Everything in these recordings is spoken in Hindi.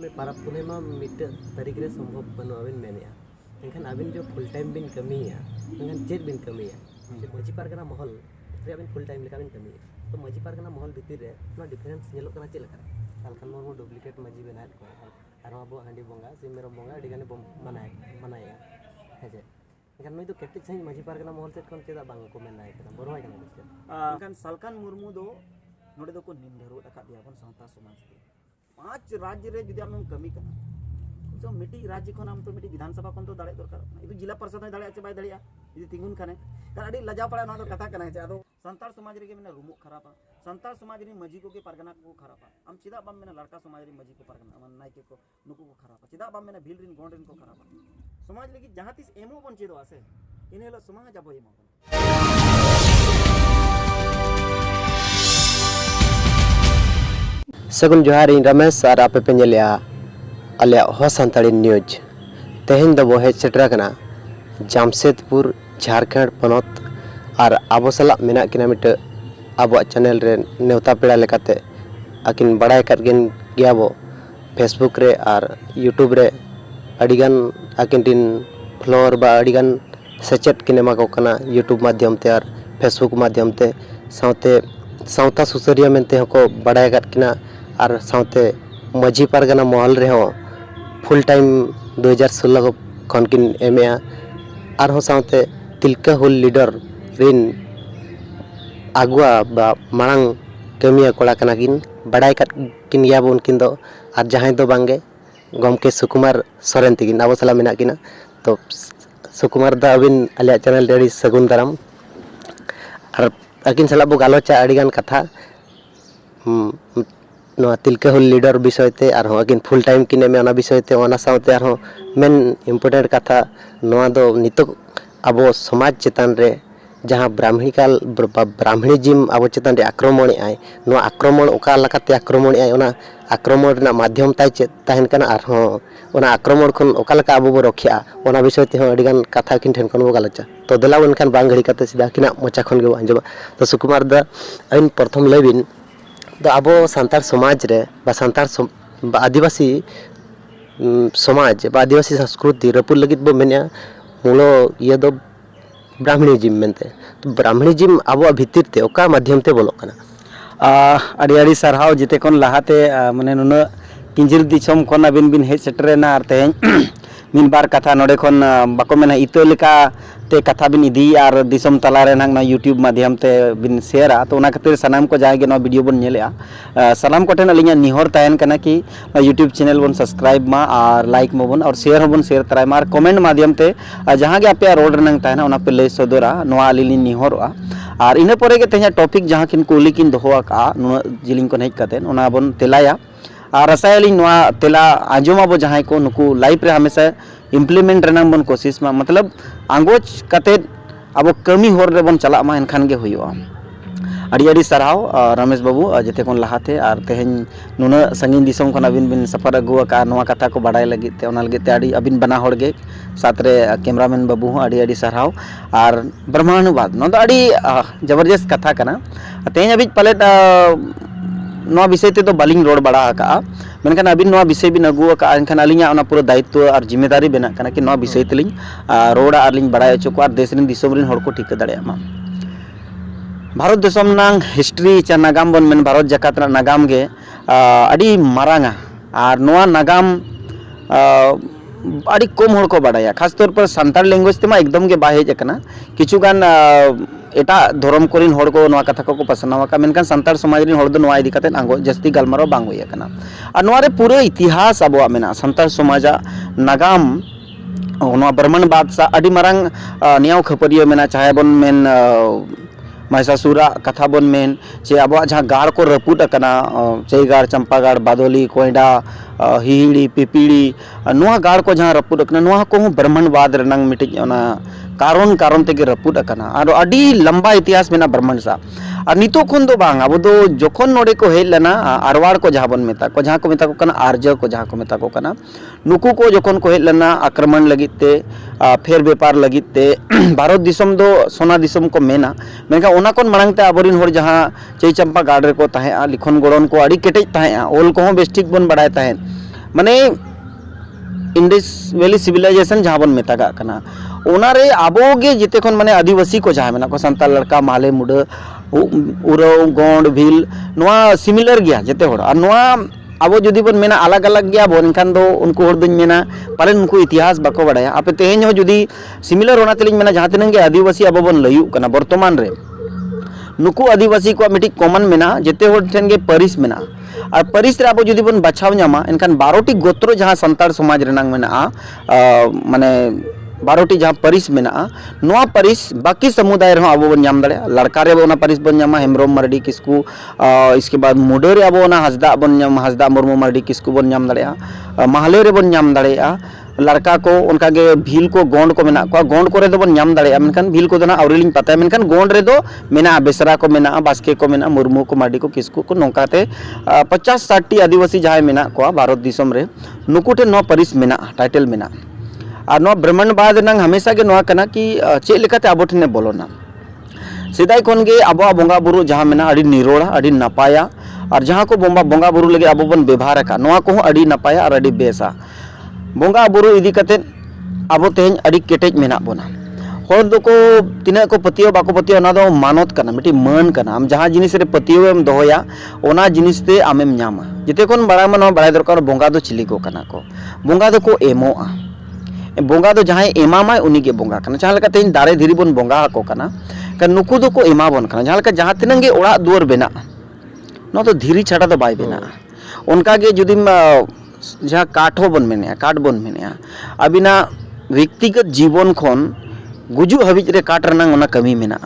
में पारा पुने में मिट तारीख रे संभव बनो अबिन मेनिया एनखान अबिन जो फुल टाइम बिन कमिया एनखान चेक बिन कमिया मजी पारगना महल रे अबिन फुल टाइम लेका बिन कमिया तो मजी पारगना महल भीतर रे ना डिफरेंस नेलो कना चेक लका सालखान मो डुप्लीकेट मजी बनात को आरो अब हांडी बोंगा सिम मेरम बोंगा डिगाने मनाया हेजे एनखान नई तो केटिक सही मजी पारगना महल से कोन चेदा बांग को मेनाय कना बरोय कना बुझते एनखान सालखान मुर्मू दो नोडे दो को निंदरो रखा दिया बन संता समाज के 5 राज्य रे जुदी आम कमी कना जो मिटी राज्य खन आम तो मिटी विधानसभा खन तो दाड़े दरकार इदु जिला परिषद दाड़े आचे बाय दाड़िया इदि तिंगुन खाने कारण अडी लजा पड़ा ना तो कथा कना है आदो संताल समाज रे के मेना रुमु खराबा संताल समाज रे मजी को के परगना को खराबा आम चिदा बाम मेना लड़का समाज रे मजी को परगना मन नायके को नुकु को खराबा चिदा बाम मेना भील रिन गोंड रिन को खराबा समाज लगी जहां तिस एमो बन चेदो आसे इनेलो समाज जाबो एमो सगुन जोहार इन रमेश और आपे पे नेलिया अले हो संताड़ी न्यूज तेहन दो हे सेटरा जामशेदपुर झारखंड पनत और आबो सला मेना किना मिट आबो चैनल रे नेवता पेड़ा लेकाते आकिन बड़ाय कर गेन गयाबो फेसबुक रे और यूट्यूब रे अडिगान आकिन टिन फ्लोर बा अडिगान सेचेट किनेमा को कना यूट्यूब माध्यम ते और फेसबुक माध्यम ते साउते साउता सुसरिया मेनते हको बड़ाय कर किना और साउते मजी पारगना महल रे हो फुल टाइम 2016 खन किन एमया और हो साउते तिलका हुल लीडर रिन आगुआ बा मांग कमिया कोड़ा कना किन बड़ाय कर किन गया बोन किन दो और जहां दो बांगे गमके सुकुमार सोरेन तिगिन आबो सला मेना किना तो सुकुमार दा अबिन आले चैनल रेडी सगुन दाराम और अकिन सला बो गालोचा अडिगान कथा तिलका हुल लीडर विषयते और अकिन फुल टाइम किने में विषयते साथे और मेन इम्पोर्टेंट कथा दो नितो अब समाज चेतान रे जहाँ ब्राह्मणिकाल ब्राह्मणिजिम अब चेतान रे आक्रमण आय आक्रमण ओका लकाते आक्रमण आय आक्रमण ना माध्यम ताय ताहेन कना और आक्रमण खन ओका लका अब बो रक्षा ओना विषयते अडिगान कथा किन ठेन खन बो गालोचा तो देला उनखान बांग घड़ी कते सीधा किना मचा खन गे आंजमा तो सुकुमार दा इन प्रथम लेबिन तो अब सांतार समाज रे बा सांतार आदिवासी समाज बा आदिवासी संस्कृति रपुर लगित बो मेनिया मूलो ये दो ब्राह्मणिजिम मेनते तो ब्राह्मणिजिम अब भीतर ते ओका माध्यम ते बोलो कना अड़ी अड़ी सरहाव जिते कोन लाहाते माने नुन किंजिल दिसम कोन अबिन बिन हे सेटरेना और तेन मिन बार कथा नोडे कोन बाको मेना इतो लेका ते कथा बिन इदी और दिसम तला रे नांग ना यूट्यूब माध्यम ते बिन शेयरा तो ओना खातिर सनाम को जाय गे नो वीडियो बन नेलेआ सलाम को ठेन अलिया निहोर तायन कना कि यूट्यूब चैनल बन सब्सक्राइब मा और लाइक मबन और शेयर होबन शेयर तराय मार कमेंट माध्यम ते जहां गे आपे रोड रनंग तायना ओना पे ले सदोरा नोआ अलिली निहोरआ और इने परे गे तेहा टॉपिक जहां किन कुली किन दोहोआ का नु जिलिंग को नहीं कतेन ओना बन तेलाया और रसायली नोआ तेला आजोमा बो जहां को नुकु लाइफ रे हमेशा इम्प्लीमेंट रनंग बन कोशिश मा मतलब आंगोज कते अब कमी होर रे बन चला मा एनखान गे हुआ अड़ी अड़ी सरहाव रमेश बाबू जेते कोन लाहाते और तेहन नुना संगीन दिसम खन अबिन बिन सफर अगुआ का नोआ कथा को बड़ाय लगित ते ओना लगित ते अड़ी अबिन बना होड़ गे साथ रे कैमरामैन बाबू हो अड़ी अड़ी सरहाव और ब्रह्मानुवाद नो दो अड़ी जबरदस्त कथा कना तेहन अबिन पलेट नोआ विषय ते तो बालिंग रोड बड़ा का मेनखान अबिन नोआ विषय बिन अगुआ का एनखान अलिंगा ओना पूरा दायित्व और जिम्मेदारी बेना कना कि नोआ विषय तेलिंग रोड और लिंग बड़ाय अचो को और देश रिन दिसम रिन होड़ को ठीक दाड़ेया मा भारत देशम नांग हिस्ट्री चा नागाम बन मेन भारत जाकात ना नागाम गे अड़ी मारांगा और नोआ नागाम अड़ी कम होड़ को बड़ाया खास तौर पर सांताल लैंग्वेज तेमा एकदम गे बाहेज अकना किछुगान एटा धर्म कोरिन होड़ को नोआ कथा को पसनावा का मेनखान सांताल समाज रिन होड़ दो नोआ इदी कते आंगो जस्ती गलमारो बांग होय अकना और नोआ रे पूरा इतिहास अबो मेना सांताल समाजा नागाम नोआ ब्राह्मण बादशाह अड़ी मारांग नियाव खपरियो मेना चाहे बन मेन महिषासुरा कथा बन मेन चे अब जहाँ गाड़ को रपुट अकना चईगाड़ चंपागाड़ बादोली कोयडा हिहिड़ी पिपीड़ी नुआ गाड़ को जहाँ रपुट अकना नुआ को ब्राह्मणवाद रनंग मिटिज कारण तेगे रपुट अकना और अड़ी लंबा इतिहास मेना ब्राह्मण सा और नितो खन दो बांग अब दो जोखन नोडे को हेज लेना आरवाड़ को जहाँ बन मेता को जहाँ को मेता को कना आर्य को जहाँ को मेता को कना नुकु को जोखन को हेज लेना आक्रमण लगित ते फेर व्यापार लगित ते भारत दिसम दो सोना दिसम को मेना मेनका ओना कोन मांग ते आबोरिन होर जहाँ चई चंपा गाड़ रे को ताहे लिखन गोड़न को अड़ी केटेज ताहे ओल को बेस्टिक बन बड़ाय ताहे माने इंडस वैली सिविलाइजेशन जहाँ बन मेतागा कना ओनारे आबो गे जिते खन माने आदिवासी को जहाँ मेना को संताल लड़का माले मुडा उराव गोंड भील नोआ सिमिलर गया जिते होड़ और नोआ आबो जुदी बन मेना अलग अलग गया बोन इनखान दो उनको होड़ दुन मेना पालन उनको इतिहास बाको बड़ाया आपे तेहें हो जुदी सिमिलर होना तेलिंग मेना जहाँ तिनंगे आदिवासी आबो बन लयु कना वर्तमान रे नुकु आदिवासी को मिट्टी कॉमन मेना जिते होड़ ठेन गे परिस मेना और परिस रे आबो जुदी बन बचाव न्यामा इनखान 12टी गोत्रो जहाँ संताल समाज रेनांग मेना माने 12टी जहाँ परिस मेना नोआ परिस बाकी समुदाय रहो आबो बन नाम दड़े लड़का रे बोना परिस बन नामा हेमब्रम मरडी किसकु इसके बाद मुडे रे आबो ना हसदा बन नाम हसदा मुर्मू मरडी किसकु बन नाम दड़े महले रे बन नाम दड़े लड़का को उनका गे भील को गोंड को मेना को गोंड को रे दो बन नाम दड़े मेनखान भील को दोना आवरिलिंग पता है मेनखान गोंड रे दो मेना बेसरा को मेना बास्के को मेना मुर्मू को मरडी को किसकु को नौकाते 50-60टी आदिवासी जहाँ मेना को भारत दिसम रे नुकुटे नो परिस मेना टाइटल मेना और नो ब्रह्मांडवाद नंग हमेशा के नोआ कना कि चे लेकाते आबो ठने बोलोना सिदाय खन गे आबो बोंगा बुरु जहाँ मेना अड़ी निरोड़ा अड़ी नपाया और जहाँ को बोंगा बुरु लगे आबो बन व्यवहार का नोआ को अड़ी नपाया और अड़ी बेसा बोंगा बुरु इदी कते आबो तेहन अड़ी केटेज मेना बोना हर दो को तिना को पतियो बाको पतियो ना दो मानत कना मिटी मान कना हम जहाँ जिनिस रे पतियो एम दोया ओना जिनिस ते आमेम न्यामा जिते कोन बड़ा मन बड़ा दरकार बोंगा दो चिली को कना को बोंगा दो को एमोआ बोंगा दो जहाँ एमामा उनी के बोंगा कना जहाँ लका तेहन दारे धीरी बन बोंगा को कना का नुकु दो को एमा बन कना जहाँ लका जहाँ तिनंगे ओड़ा दुआर बेना नो तो धीरी छाड़ा दो बाय बेना उनका गे जुदी जहाँ काठो बन मेने काठ बन मेने अबिना व्यक्तिगत जीवन खन गुजु हबिज रे काठ रनांग ओना कमी मेना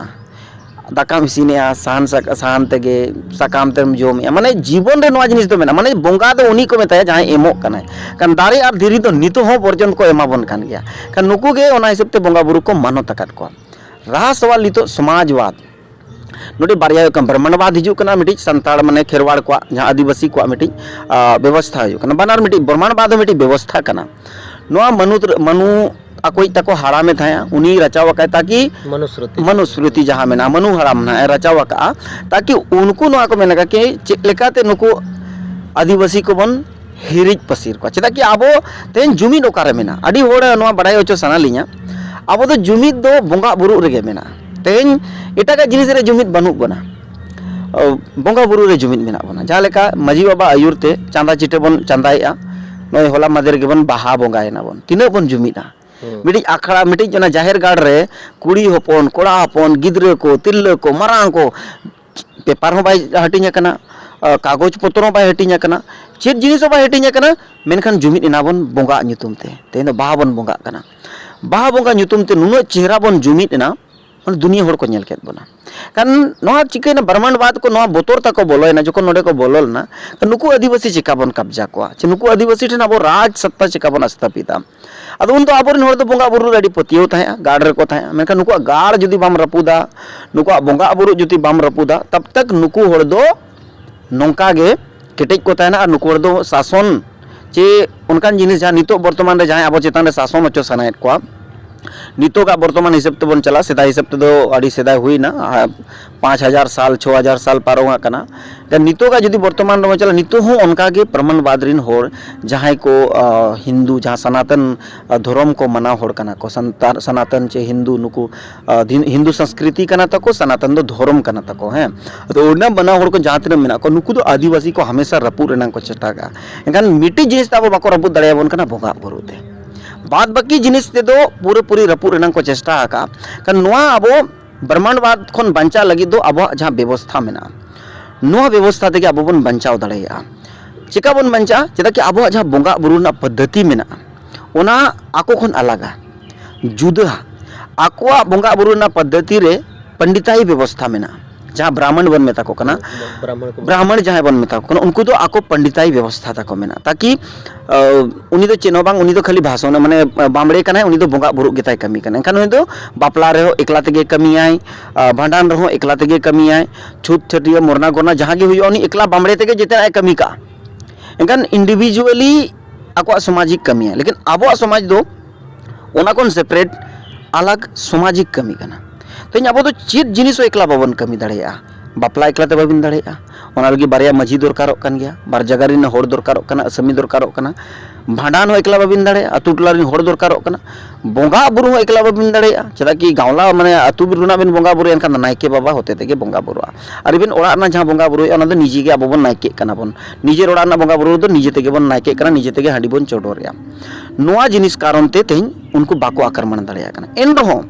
दाका मिसिने सहन तेगे साकाम तेम जोम माने जीवन रे नोआ जिनिस दो मेना माने बोंगा दो उनी को मेताया जहाँ एमो कना कान दारे और धीरी तो नितो हो पर्यंत को एमा बन कान गया कान नुकु गे ओना हिसाब ते बोंगा बुरु को मानो तकात को रहा सवाल नितो समाजवाद नोटे बारिया कम ब्रह्मांडवाद हिजु कना मिटी संताल माने खेरवाड़ को जहाँ आदिवासी को मिटी व्यवस्था हिजु कना बनार मिटी ब्रह्मांडवाद मिटी व्यवस्था कना नोआ मनु अकोई तको हाड़ा में था उन्हीं रचावा का ताकि मनुस्मृति जहाँ में ना मनु हराम ना रचावा का ताकि उनको नोआ को मेना कि चेकलेकाते नुको आदिवासी को बन हिरिज पसीर को चेदा कि आबो तेन जुमिद ओकारे मेना अडी होड़ा नोआ बड़ाई ओचो सना लिया आबो तो जुमिद दो बोंगा बुरु रेगे मेना तेन एटागा जिनिस रे जुमिद बनु बना बोंगा बुरु रे जुमिद मेना बना जहाँ लेका माजी बाबा आयुरते चांदा चिटे बन चांदाएआ नोय होला मादेर के बन बाहा बोंगाएना बन तिना बन जुमिदा मिटी आखड़ा मिटी जना जाहिर गाड़ रे कुड़ी होपन कोड़ा होपन गिद्रे को तिल्ले को मरांग को पेपर हो बाय हटिnya कना कागज पत्र बाय हटिnya कना चेत जिनिस बाय हटिnya कना मेनखान जुमिद एना बन बोंगा nyutum ते तेन बाहा बन बोंगा कना बाहा बोंगा nyutum ते नुनो चेहरा बन जुमिद एना दुनिया होड़ को नेल केत बना कान नोआ चिकेना ब्रह्मांडवाद को नोआ बोतोर तक बोलोयना जको नोडे को बोलोल ना नुकु आदिवासी चिका बन कब्जा को चे नुकु आदिवासी ठन अब राज सत्ता चिका बन स्थापिता अदो उन तो आबोरन होड़ तो बोंगा बुरु रेडी पतियो थाया गाड़ रे को थाया मेनखान नुकु गाड़ जुदी बाम रपुदा नुकु बोंगा बुरु जुदी बाम रपुदा तब तक नुकु होड़ दो नोंका गे केटेज को थाना और नुकु होड़ दो शासन चे उनकान जिनिस जहाँ नितो वर्तमान रे जहाँ आबो चेतान रे शासन ओचो सनायत को नितो का वर्तमान हिसाब ते बन चला सेदा हिसाब ते दो अड़ी सेदा हुई ना 5000 साल 6000 साल पारोगा कना नितो का जुदी वर्तमान रे चला नितो हो उनका के प्रमाणवाद रिन होड़ जहाँ को हिंदू जहाँ सनातन धर्म को मना होड़ कना को सनातन चे हिंदू नुकु हिंदू संस्कृति कना तको सनातन दो धर्म कना तको हैं तो ओना बना होड़ को जहाँ तिना मेना को नुकु दो आदिवासी को हमेशा रपू रेना को चेष्टा का एनखान मिट्टी जिनिस ताबो बाको रपू दड़े बन कना बोंगा बुरु ते बाद बाकी जिनिस ते दो पूरे पूरी रपू रेना को चेष्टा का कान नोआ आबो ब्रह्मांडवाद खन बंचा लगी दो आबो जहाँ व्यवस्था मेना नोआ व्यवस्था ते आबो बन बंचाव दड़ेया चिका बन बंचा चेदा कि आबो जहाँ बोंगा बुरु ना पद्धति मेना ओना आको खन अलगा जुदा आकोआ बोंगा बुरु ना पद्धति रे पंडिताई व्यवस्था मेना जहाँ ब्राह्मण बन मेता को कना ब्राह्मण जहाँ बन मेता को कना उनको तो आको पंडिताई व्यवस्था तक मेना ताकि उनी तो चेनो बांग उनी तो खाली भाषण माने बामड़े कना उनी तो बोंगा बुरु गेताय कमी कना एनखान उनी तो बापला रे हो एकला तेगे कमी आय भांडान रे हो एकला तेगे कमी आय छूत छटिया मोरना गोरना जहाँ गे हुई उनी एकला बामड़े तेगे जेते आय कमी का एनखान इंडिविजुअली आको सामाजिक कमी है लेकिन आबो समाज दो ओना कोन सेपरेट अलग सामाजिक कमी कना तो अब चेत जिनिस एकला बाबन कमी दाड़ा बापला एकलाते बाबिन दाड़ा ᱚᱱᱟ ᱞᱟᱹᱜᱤᱫ ᱵᱟᱨᱭᱟ ᱢᱟᱹᱡᱷᱤ ᱫᱚᱨᱠᱟᱨᱚᱜ ᱠᱟᱱ ᱜᱮᱭᱟ, ᱵᱟᱨ ᱡᱟᱭᱜᱟ ᱨᱮᱱ ᱦᱚᱲ ᱫᱚᱨᱠᱟᱨᱚᱜ ᱠᱟᱱᱟ, ᱟᱥᱟᱢᱤ ᱫᱚᱨᱠᱟᱨᱚᱜ ᱠᱟᱱᱟ, ᱵᱷᱟᱸᱰᱟᱱ ᱦᱚᱸ ᱮᱠᱞᱟ ᱵᱟᱵᱤᱱ ᱫᱟᱲᱮᱭᱟᱜᱼᱟ, ᱟᱹᱛᱩ ᱴᱚᱞᱟ ᱨᱮᱱ ᱦᱚᱲ ᱫᱚᱨᱠᱟᱨᱚᱜ ᱠᱟᱱᱟ, ᱵᱚᱸᱜᱟ ᱵᱩᱨᱩ ᱦᱚᱸ ᱮᱠᱞᱟ ᱵᱟᱵᱤᱱ ᱫᱟᱲᱮᱭᱟᱜᱼᱟ, ᱪᱮᱫᱟᱜ ᱠᱤ ᱜᱟᱣᱞᱟ ᱢᱟᱱᱮ ᱟᱹᱛᱩ ᱵᱤᱨ ᱨᱮᱱᱟᱜ ᱵᱤᱱ ᱵᱚᱸᱜᱟ ᱵᱩᱨᱩᱭᱟ ᱮᱱᱠᱷᱟᱱ ᱫᱚ ᱱᱟᱭᱠᱮ ᱵᱟᱵᱟ ᱦᱚᱛᱮ ᱛᱮᱜᱮ ᱵᱚᱸᱜᱟ ᱵᱩᱨᱩᱜᱼᱟ, ᱟᱨ ᱤᱵᱤᱱ ᱚᱲᱟᱜ ᱨᱮᱱᱟᱜ ᱡᱟᱦᱟᱸ ᱵᱚᱸᱜᱟ ᱵᱩᱨᱩᱭᱟ ᱚᱱᱟ ᱫᱚ ᱱᱤᱡᱮ ᱜᱮ ᱟᱵᱚ ᱵᱚᱱ ᱱᱟᱭᱠᱮᱜ ᱠᱟᱱᱟ ᱵᱚᱱ, ᱱᱤᱡᱮᱨ ᱚᱲᱟᱜ ᱨᱮᱱᱟᱜ ᱵᱚᱸᱜᱟ ᱵᱩᱨᱩ ᱫᱚ ᱱᱤᱡᱮ ᱛᱮᱜᱮ ᱵᱚᱱ ᱱᱟᱭᱠᱮᱜ ᱠᱟᱱᱟ, ᱱᱤᱡᱮ ᱛᱮᱜᱮ ᱦᱟᱺᱰᱤ ᱵᱚᱱ ᱪᱚᱰᱚᱨᱮᱜᱼᱟ, ᱱᱚᱣᱟ ᱡᱤᱱᱤᱥ ᱠᱟᱨᱚᱱ ᱛᱮ ᱛᱮᱦᱮᱧ उनको बाको आक्रमण दाड़ियाग कना एनरहों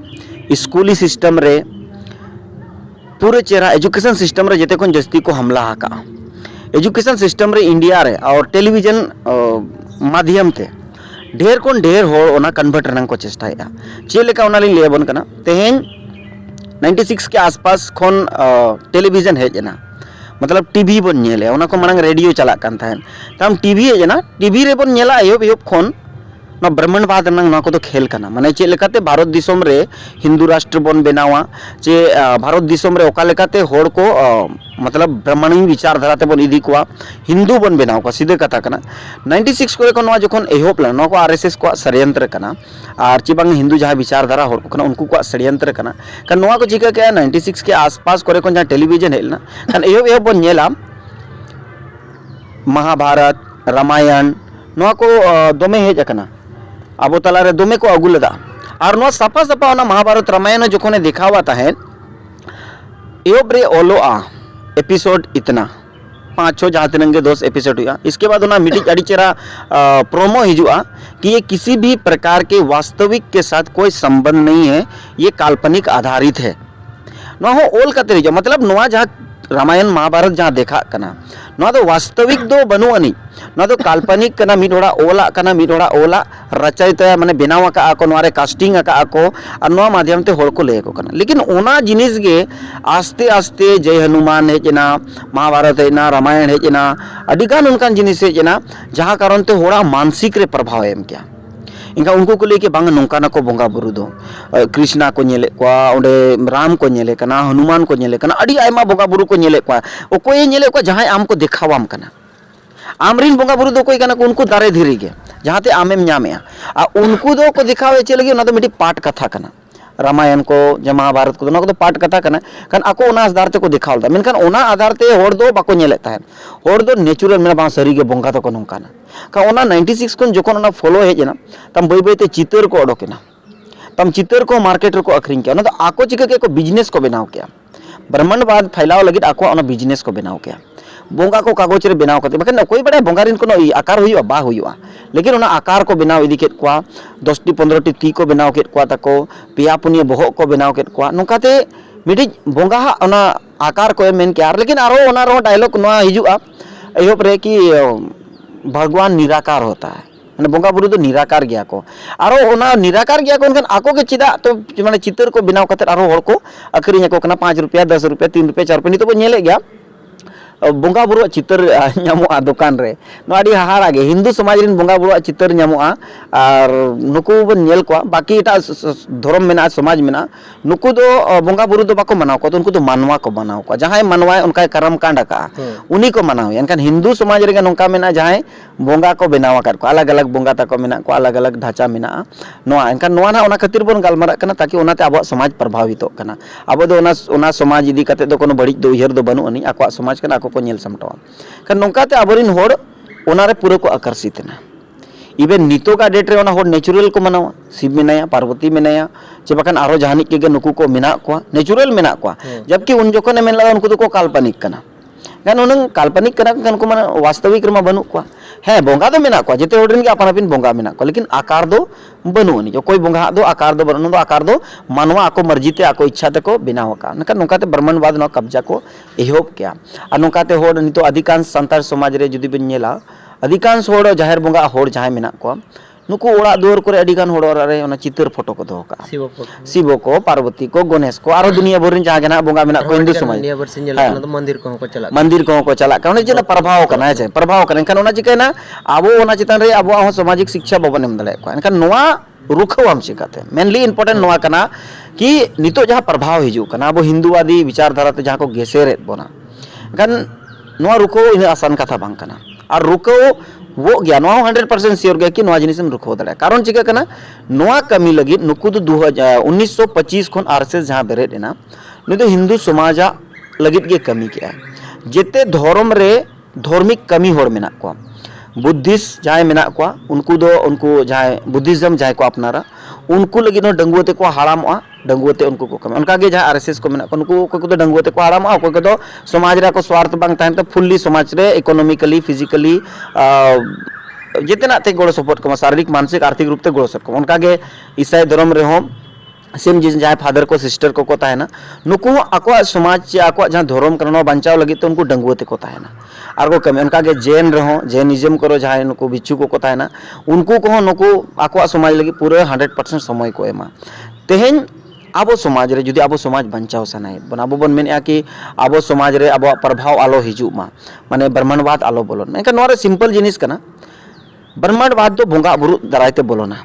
स्कूली सिस्टम रे पूरे चेहरा एजुकेशन सिस्टम रे जेते कोन जस्ती को हमला हाका एजुकेशन सिस्टम रे इंडिया रे और टेलीविजन माध्यम ते ढेर कोन ढेर हो ओना कन्वर्ट रनंग को चेष्टाया चेलेका ओना लिन लेबन कना तेहेन 96 के आसपास खोन टेलीविजन हेजना मतलब टीवी बन नेले ओना को मांग रेडियो चला कान थायन तम टीवी हेजना टीवी रे बन नेला एयोब एयोब खोन ना ब्रह्मांडवाद रनंग ना को तो खेल कना माने चे लेकाते भारत दिसोम रे हिंदू राष्ट्र बन बनावा चे भारत दिसोम रे ओका लेकाते होड़ को मतलब ब्रह्मांडी विचारधारा ते बन इदी कोआ हिंदू बन बनाव को सीधे कथा कना 96 को नवा जखन एहोप ला नो को आरएसएस को षड्यंत्र कना आर चे बांग हिंदू जहां विचारधारा होड़ को कना उनको को षड्यंत्र कना कन नवा को चिका के 96 के आसपास करे कोन जहां टेलीविजन हेलना कन एहोप एहोप बन नेला महाभारत रामायण नवा को दोमे हेज कना अब तलारे दोमे को अगु लदा और नो सपा सपा ना महाभारत रामायण जोखने दिखावा है एयोब रे ओलोआ एपिसोड इतना 5-6 जहाँ तिनंगे 10 एपिसोड हुआ इसके बाद ना मिटी अड़ी चेरा प्रोमो हिजुआ कि ये किसी भी प्रकार के वास्तविक के साथ कोई संबंध नहीं है ये काल्पनिक आधारित है नो हो ओल का तरीका मतलब नोआ जहाँ रामायण महाभारत जहाँ देखा कना ना तो वास्तविक दो बनु अनी ना तो काल्पनिक कना मिडोड़ा ओला कना मिडोड़ा ओला रचयित माने बनावा का आको नोरे कास्टिंग का आको और नोआ माध्यम ते होड़ को ले को कना लेकिन ओना जिनिस गे आस्ते आस्ते जय हनुमान हेजना महाभारत हेजना रामायण हेजना अडिगान उनकान जिनिस हेजना जहाँ कारण ते होड़ा मानसिक रे प्रभाव एम क्या इनका उनको को लेके बांग नौका ना को बोंगा बुरु दो कृष्णा को नेले को ओंडे राम को नेले कना हनुमान को नेले कना अड़ी आयमा बोंगा बुरु को नेले को ओकोय नेले को जहां आम को देखावाम कना आमरिन बोंगा बुरु दो कोई कना उनको दारे धीरे गे जहां ते आमेम न्यामेया आ उनको दो को दिखावे चले गे ना तो मिटी पाठ कथा कना रामायण को जे महाभारत को ना को तो पाठ कथा कना कन आको ओना आधार ते को दिखावल दा मेनखान ओना आधार ते होड़ दो बाको नेले ताहेन होड़ दो नेचुरल मेना बा सरी गे बोंगा तो को नोंकाना का ओना 96 कोन जोकन ओना फॉलो हेजना तम बई बई ते चितर को ओडोकेना तम चितर को मार्केट को अखरिंग के ओना तो आको चिका के को बिजनेस को बनाव किया ब्रह्मांडवाद फैलाव लगित आको ओना बिजनेस को बनाव किया बोंगा को कागज रे बनाव करते बखन कोई बड़े बोंगारिन को आकार हुआ बा हुआ लेकिन ओना आकार को बनाव इदी केत कोआ 10टी 15टी ती को बनाव केत कोआ तको पिया पुनिया बोहक को बनाव केत कोआ नोकाते मिडी बोंगा ओना आकार को मेन के आर लेकिन आरो ओना रो डायलॉग नोआ हिजुआ एहोप रे कि भगवान निराकार होता है माने बोंगा बुरु तो निराकार गया को आरो ओना निराकार गया को आको के चिदा तो माने चित्र को बनाव करते आरो होड़ को अखरिन को कना 5 रुपया 10 रुपया 3 रुपया 4 रुपया नि तो बो नेले गया बोंगा बुरु चितर ᱧᱟᱢᱚᱜᱼᱟ दुकान रे नो आडी हाहाड़ा गे हिंदू समाज रिन बोंगा बुरु चितर ᱧᱟᱢᱚᱜᱼᱟ और नुकु बन नेल को बाकी एटा धर्म मेना समाज मेना नुकु दो बोंगा बुरु दो बाको मनाव को तो उनको तो मानवा को बनाव को जहां मानवा उनका कर्म कांड का उन्हीं को मनाव एनखान हिंदू समाज रे नोंका मेना जहां बोंगा को बनावा कर को अलग अलग बोंगा तको मेना को अलग अलग ढांचा मेना नोआ एनखान नोआ ना ओना खातिर बोन गालमारा कना ताकि ओनाते आबो समाज प्रभावित कना आबो दो ओना समाज इदी कते दो कोनो बड़ी दो उयहर दो बनु अनि आको समाज कना को नेल समटावा कन नोंकाते आबोरिन होड़ ओनारे पूरे को आकर्षित ना इवन नितो का डेट रे ओना होड़ नेचुरल को मनावा शिव मेनाया पार्वती मेनाया चे बखन आरो जहानी के नुकु को मेना को नेचुरल मेना को जबकि उन जोखने मेन लगा उनको तो को काल्पनिक कना गान उन काल्पनिक कना कन को माने वास्तविक रमा बनु को है बोंगा दो मेना को जेते होड़िन के अपन अपन बोंगा मेना को लेकिन आकार दो बनु नि जो कोई बोंगा दो आकार दो बनु दो आकार दो मानवा आको मर्जी ते आको इच्छा ते को बिना होका नका नोकाते ब्रह्मांडवाद न कब्जा को एहोब क्या आ नोकाते होड़ नि तो अधिकांश संतार समाज रे जुदी बिन नेला अधिकांश होड़ जाहिर बोंगा होड़ जहां मेना को नुकु ओड़ा दुआर करे अडिगान होड़ रे ओना चितर फोटो को दो का शिव को पार्वती को गणेश को आरो दुनिया भरिन जहां गेना बोंगा मेना को हिंदू समाज दुनिया भर से नेला तो मंदिर को चला काने जेना प्रभाव कना है प्रभाव कने एनखान ओना चिकैना आबो ओना चितन रे आबो हो सामाजिक शिक्षा बाबन एम दले को एनखान नोआ रुखवाम चिकाते मेनली इंपोर्टेंट नोआ कना कि नितो जहां प्रभाव हिजु कना आबो हिंदूवादी विचारधारा ते जहां को गेसेरे बोना एनखान नोआ रुको इन आसान कथा बांग कना और रुको वो गया 100% श्योर गया कि नोआ जिनिस में रुखो दड़ा कारण चिका कना नोआ कमी लगी नुकु तो 1925 खन आरएसएस जहां बेरेट एना नि तो हिंदू समाजा लगित के कमी किया जेते धर्म रे धर्मिक कमी होड़ मेना को बुद्धिस्ट जहाँ मेना को उनको जहाँ बुद्धिज्म जहाँ को अपनारा उनको लगी डंगुआ ते को हाड़ामोआ डंगुआ ते उनको को कमी उनका जहाँ आरएसएस को मेना को उनको को डंगुआ ते को हाड़ामोआ को समाज रे को स्वार्थ बांग ताहन तो फुल्ली समाज रे इकोनॉमिकली फिजिकली जितना ते गोड़ सपोर्ट को शारीरिक मानसिक आर्थिक रूप से गोड़ सको उनका ईसाई धर्म रे हो सेम जिस जहाँ फादर को सिस्टर को ताहना नुकु आको समाज से आको जहाँ धर्म करना बचाव लगे तो उनको डंगुआ ते को ताहना और को कमी उनका जैन रहो जैनिज्म करो जहाँ नुकु बिच्छू को ताहना उनको को नुकु आको समाज लगे पूरे 100% समय को एमा तेहेन आबो समाज रे जुदी आबो समाज बचाव सनाए बन आबो बन मेने कि आबो समाज रे आबो प्रभाव आलो हिजू मा माने ब्रह्मांडवाद आलो बोलन मेनका नोरे सिंपल जिनिस कना ब्रह्मांडवाद दो बोंगा बुरु दारायते बोलोना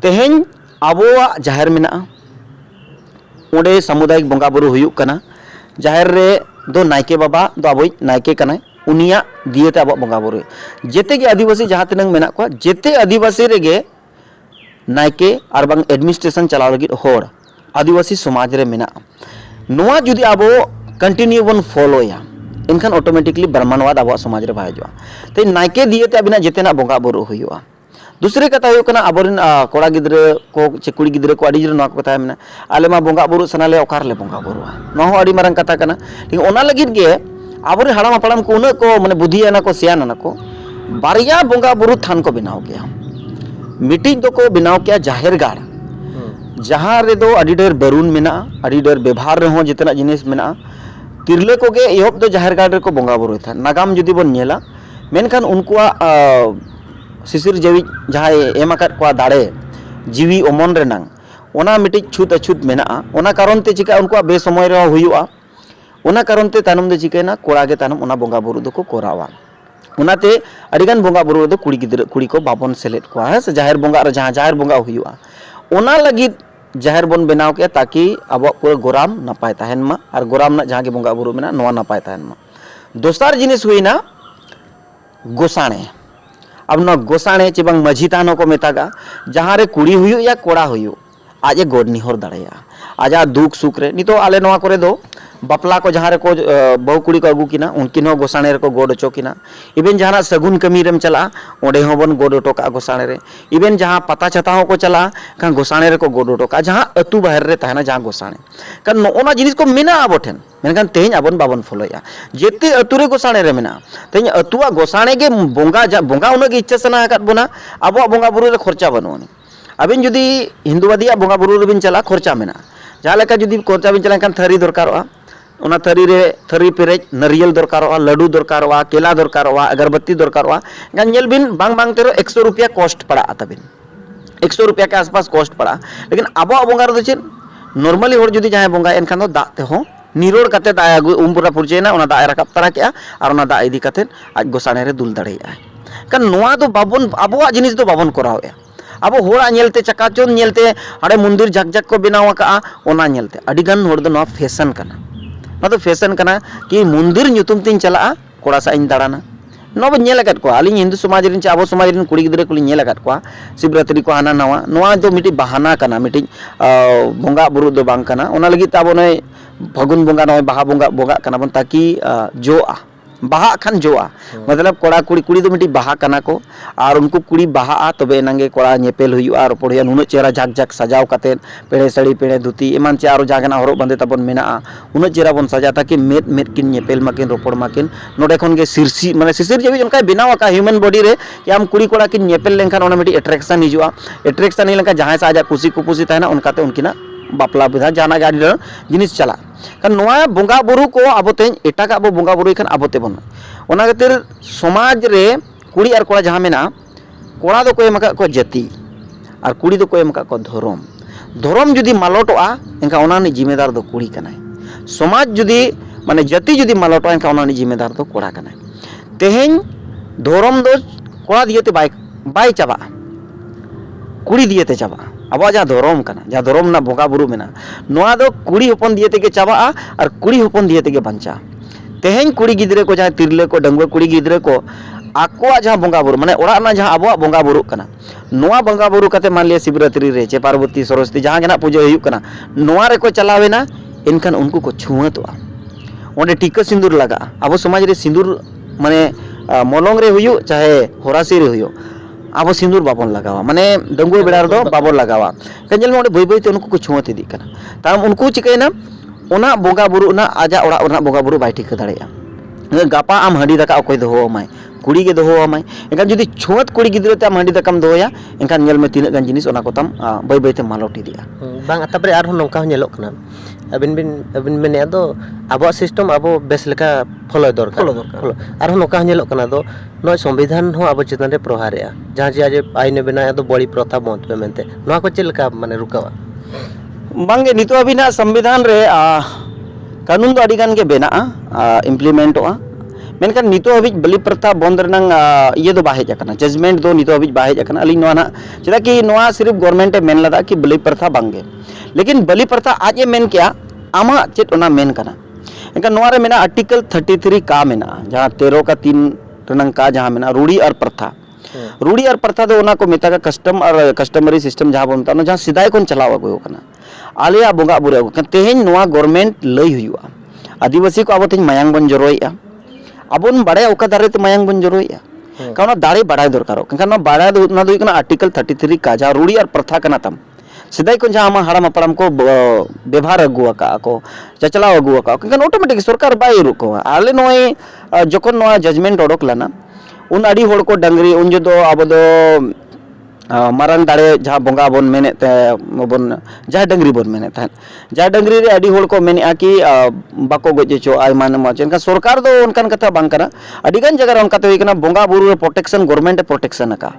तेहेन आबो जाहिर मेना ओडे सामुदायिक बोंगा बुरु हुयुक कना जाहिर रे दो नायके बाबा दो आबो नायके कना उनिया दिएते आबो बोंगा बुरु जेते के आदिवासी जहाँ तिनंग मेना को जेते आदिवासी रेगे नायके और बांग एडमिनिस्ट्रेशन चलाव लगी होड़ आदिवासी समाज रे मेना नोआ जुदी आबो कंटिन्यू बन फॉलोया इनखान ऑटोमेटिकली ब्रह्मांडवाद आबो समाज रे भाजवा ते नायके दिएते अबिना जेतेना बोंगा बुरु हुयुआ दूसरे कथा हो कना आबोरिन कोड़ा गिद्रे को चे कुड़ी गिद्रे को अड़ी जरो कथा मेना आले मा बोंगा बुरु सनाले ओकार ले बोंगा बुरुआ नो हो अड़ी मारंग कथा कना लेकिन ओना लगित गे आबोरिन हाड़ाम हापड़ाम को उना को माने बुद्धि आना को सियान आना को बारिया बोंगा बुरु थान को बनाव गया मीटिंग दो को बनाव किया जाहिर गाड़ जहाँ रे दो अड़ी ढेर बरुन मेना अड़ी ढेर व्यवहार रे हो जितना जिनिस मेना तिरले को गे एहब दो जाहिर गाड़ रे को बोंगा बुरु था नागाम जुदी बन नेला मेनखान उनकुआ शिशिर जीवी जहाँ एम को दाड़े जीवी अमन रेनांग ओना मिटिज छूत अछूत मेना ओना कारण ते चिका उनको बेसमय रे हुयुआ ओना कारण ते तानम दे चिकाना कोड़ा गे तानम ओना बोंगा बुरु दो को कोरावा ओनाते अडिगान बोंगा बुरु दो कुड़ी गिद्र कुड़ी को बाबन सेलेट को है से जाहिर बोंगा रे जहाँ जाहिर बोंगा हुयुआ ओना लगी जाहिर बन बनाव के ताकि अब पूरा गोराम नपाय ताहन मा और गोराम ना जहाँ के बोंगा बुरु मेना नोआ नपाय ताहन मा दोसर जिनिस हुईना गोसाणे अब न गोसाणे चे बांग मझी तानो को मेतागा जहाँ रे कुड़ी हुयु या कोड़ा हुयु आजे गोड निहोर दाड़ेया आजा दुख सुख रे नितो आले नोआ करे दो बापला को जहाँ रे को बहु कुड़ी को अगू किना उनकिन हो गोसाणे रे को गोड ओचो किना इबेन जहाँ सगुन कमी रेम चला ओडे हो बन गोड ओटोका गोसाणे रे इबेन जहाँ पता छता हो को चला का गोसाणे रे को गोड ओटोका जहाँ अतु बाहर रे ताहना जहाँ गोसाणे का नोना जिनिस को मेना आबो ठेन मेनखान तेहन आबन बाबन फॉलोया जेते अतु रे गोसाणे रे मेना तेहन अतुआ गोसाणे के बोंगा बोंगा उन के इच्छा सना काट बोना आबो बोंगा बुरु रे खर्चा बनोनी अबिन जुदी हिंदुवादिया बोंगा बुरु रे बिन चला खर्चा मेना जहाँ लेका जुदी खर्चा बिन चला खान थरी दरकारोआ ओना थरी रे थरी पेरेज नारियल दरकारोआ लड्डू दरकारोआ केला दरकारोआ अगरबत्ती दरकारोआ गान नेल बिन बांग बांग तेरो 100 रुपया कॉस्ट पड़ा तबिन 100 रुपया के आसपास कॉस्ट पड़ा लेकिन आबो बोंगा रे चे नॉर्मली होड़ जुदी जहाँ बोंगा एनखान दो दा ते हो निरोड़ कते दा आगु पूरा पुरचेना ओना दा राकाब तरा के और ओना दा इदी कते आज गोसाणे रे दुल दड़ेया कान नोआ दो बाबन आबोआ जिनिस दो बाबन करावे अब होड़ा नेलते चकाचौंध नेलते हाड़े मंदिर जग जग को बनाव का ओना नेलते अडिगान होड़ दो नोआ फैशन कना ना तो फैशन कना कि मंदिर ᱧᱩᱛᱩᱢ तीन चला कोड़ा सा इन दाड़ाना नोआ बन नेल अकाद को आलिन हिंदू समाज रिन चे आबो समाज रिन कुड़ी गिद्रे को नेल अकाद को शिवरात्रि को हाना नवा नोआ दो मिटी बहाना कना मिटी बोंगा बुरु दो बांग कना ओना लगी ताबो नै फागुन बोंगा नय बाहा बोंगा बोंगा कना बन ताकि जोआ बाहा खान जोआ मतलब कोड़ा कुड़ी कुड़ी दो मिटी बाहा कना को और उनको कुड़ी बाहा तबे नंगे कोड़ा नेपेल हुयु और पड़िया नुन चेहरा झाक झाक सजाव कते पेड़े सड़ी पेड़े धुती एमान चे और जागना हरो बंदे तबन मेना उन चेहरा बन सजा ताकि मेद मेद किन नेपेल माकिन रोपड़ माकिन नोडे खन के सिरसी माने सिसिर जेबी उनका बनाव का ह्यूमन बॉडी रे कि हम कुड़ी कोड़ा किन नेपेल लेनखान ओना मिटी एट्रैक्शन हिजुआ एट्रैक्शन ही लेनका जहां से आजा कुसी कुपुसी ताहना उनकाते उनकिना बापला बुझा जाना गाड़ी जिनिस चला कारण नोआ बोंगा बुरु को आबो तेन एटा का आबो बोंगा बुरु खान आबो तेबन ओना खातिर समाज रे कुड़ी और कोड़ा जहां मेना कोड़ा दो को एमका को जाति और कुड़ी दो को एमका को धर्म धर्म जुदी मालटोआ एनका ओना नि जिम्मेदार दो कुड़ी कनाय समाज जुदी माने जाति जुदी मालटोआ एनका ओना नि जिम्मेदार दो कोड़ा कनाय तेहेन धर्म दो कोड़ा दियते बाय चाबा कुड़ी दियते चाबा अब जहाँ धर्म कना जहाँ धर्म ना बोंगा बुरु मेना नोआ दो कुड़ी हपन दिए तेगे चाबा और कुड़ी हपन दिए तेगे बंचा तेहेन कुड़ी गिद्रे को जहाँ तिरले को डंगुआ कुड़ी गिद्रे को आकोआ जहाँ बोंगा बुरु माने ओड़ा ना जहाँ आबोआ बोंगा बुरु कना नोआ बोंगा बुरु कते मान लिया शिवरात्रि रे चे पार्वती सरस्वती जहाँ के ना पूजा हुयुक कना नोआ रे को चलावेना इनखान उनको को छुआतोआ ओंडे टीका सिंदूर लगा अब समाज रे सिंदूर माने मलंग रे हुयो चाहे होरासी रे हुयो अब सिंदूर बाबन लगावा माने डंगुर बेड़ा रे दो बाबन लगावा कंजल में ओंडे बई बई ते उनको को छुआ इदी कना ताम उनको चिकैना ओना बोगा बुरु ना आजा ओड़ा ओना बोगा बुरु बाय ठीक दाड़ेया गापा आम हांडी दाका अकोय दोहो अमाय कुड़ी के दोहो अमाय एनखान जुदी छुआत कुड़ी गिद्रो ते आम हांडी दाकाम दोया एनखान नेल में तीना गान जिनिस ओना को ताम बई बई ते मालोट इदिया बांग तापरे आर हों नोंका नेलोक कना अबिन मेने दो आबो सिस्टम आबो बेस लेका फॉलो दरकार आर हों नोंका नेलोक कना दो नय संविधान हो आबो चितन रे प्रहारेया जहां जे आज आईने बेना दो बड़ी प्रथा बंद पे मेनते नोआ को चेलका माने रुकावा बांगे नितो अबिना संविधान रे कानून दो अड़ी गान के बेना इम्प्लीमेंटोआ मेनखान नितो हबी बलि प्रथा बंद रनंग ये दो बाहेज अकना जजमेंट दो नितो हबी बाहेज अकना अली नोआ ना चेदा कि नोआ सिर्फ गवर्नमेंट मेन लदा कि बलि प्रथा बांगे लेकिन बलि प्रथा आज ये मेन क्या आमा चेत ओना मेन कना एनखान नोआ रे मेना आर्टिकल 33 का मेना जहां 13 का 3 रनंग का जहां मेना रूढ़ी और प्रथा रूढ़ी और प्रथा दो ओना को मेता का कस्टम और कस्टमरी सिस्टम जहां बोनता ना जहां सिदाय कोन चलाव अगुयो कना आलिया बोंगा बुरे अगु तेहेन नोआ गवर्नमेंट लई हुआ आदिवासी को अब तेज मायांग बन जरोइया अबन बड़े ओका दारे ते मायांग बन जरोइया काना दारे बड़ाय दरकारो काना बड़ाय दो ना दो कना आर्टिकल 33 का जहां रूढ़ी और प्रथा कना तम सिदाय को जहां हड़ाम अपड़ाम को व्यवहार अगुआ का को चचलाव अगुआ का काना ऑटोमेटिक सरकार बाय रुको आले नोय जखन नोआ जजमेंट ओडक लाना उन अड़ी होड़ को डंगरी उन जो दो अब दो मारंग दाड़े जहां बोंगा बोन मेने ते बोन जहां डंगरी बोन मेने था जहां डंगरी रे अड़ी होड़ को मेने कि बाको गजेचो आयमान मचन का सरकार दो उनकान कथा बांग करा अड़ी गान जगह उनका तो इकना बोंगा बुरु रे प्रोटेक्शन गवर्नमेंट प्रोटेक्शन का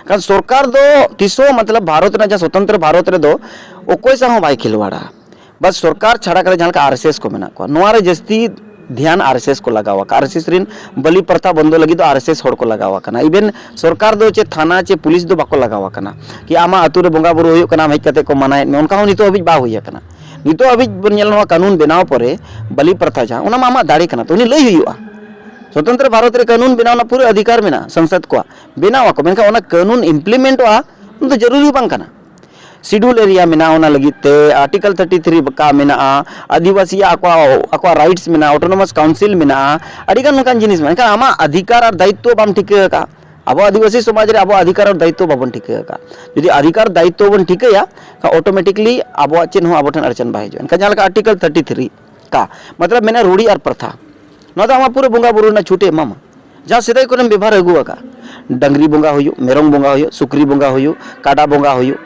कारण सरकार दो तिसो मतलब भारत ना जहां स्वतंत्र भारत रे दो ओकोय सा हो बाय खिलवाड़ा बस सरकार छाड़ा करे जहां का आरएसएस को मेना को नोआ रे जस्ती ध्यान आरएसएस को लगावा आरएसएस रिन बलि प्रथा बंदो लगी तो आरएसएस होड़ को लगावा कना इवेन सरकार दो चे थाना चे पुलिस दो बाको लगावा कना कि आमा अतु रे बोंगा बुरु हुयो कना हेज कते को मनाय उनका हो नितो अभी बा हुया कना नितो अभी बन नवा कानून बनाव परे बलि प्रथा जा उना मामा दाड़ी कना तो उनी लई हुआ स्वतंत्र भारत रे कानून बनाव ना पूरे अधिकार मेना संसद को बनाव को मेनका उना कानून इम्प्लीमेंट वा तो जरूरी बांग कना शेड्यूल एरिया मेना होना लगी ते आर्टिकल 33 का मेना आदिवासी आको राइट्स मेना ऑटोनोमस काउंसिल मेना अडिगान नकान जिनिस मेना का आमा अधिकार और दायित्व बाम ठिके का अब आदिवासी समाज रे अब अधिकार और दायित्व बाबन ठिके का यदि अधिकार दायित्व बन ठिकेया का ऑटोमेटिकली अब चेन हो अब ठन अड़चन बाहे जो का जाला आर्टिकल 33 का मतलब मेना रूढ़ी और प्रथा न तो आमा पूरे बोंगा बुरु ना छूटे मामा जहां सिदाय कोन व्यवहार अगुआ का डंगरी बोंगा होयो मेरम बोंगा होयो सुकरी बोंगा होयो काडा बोंगा होयो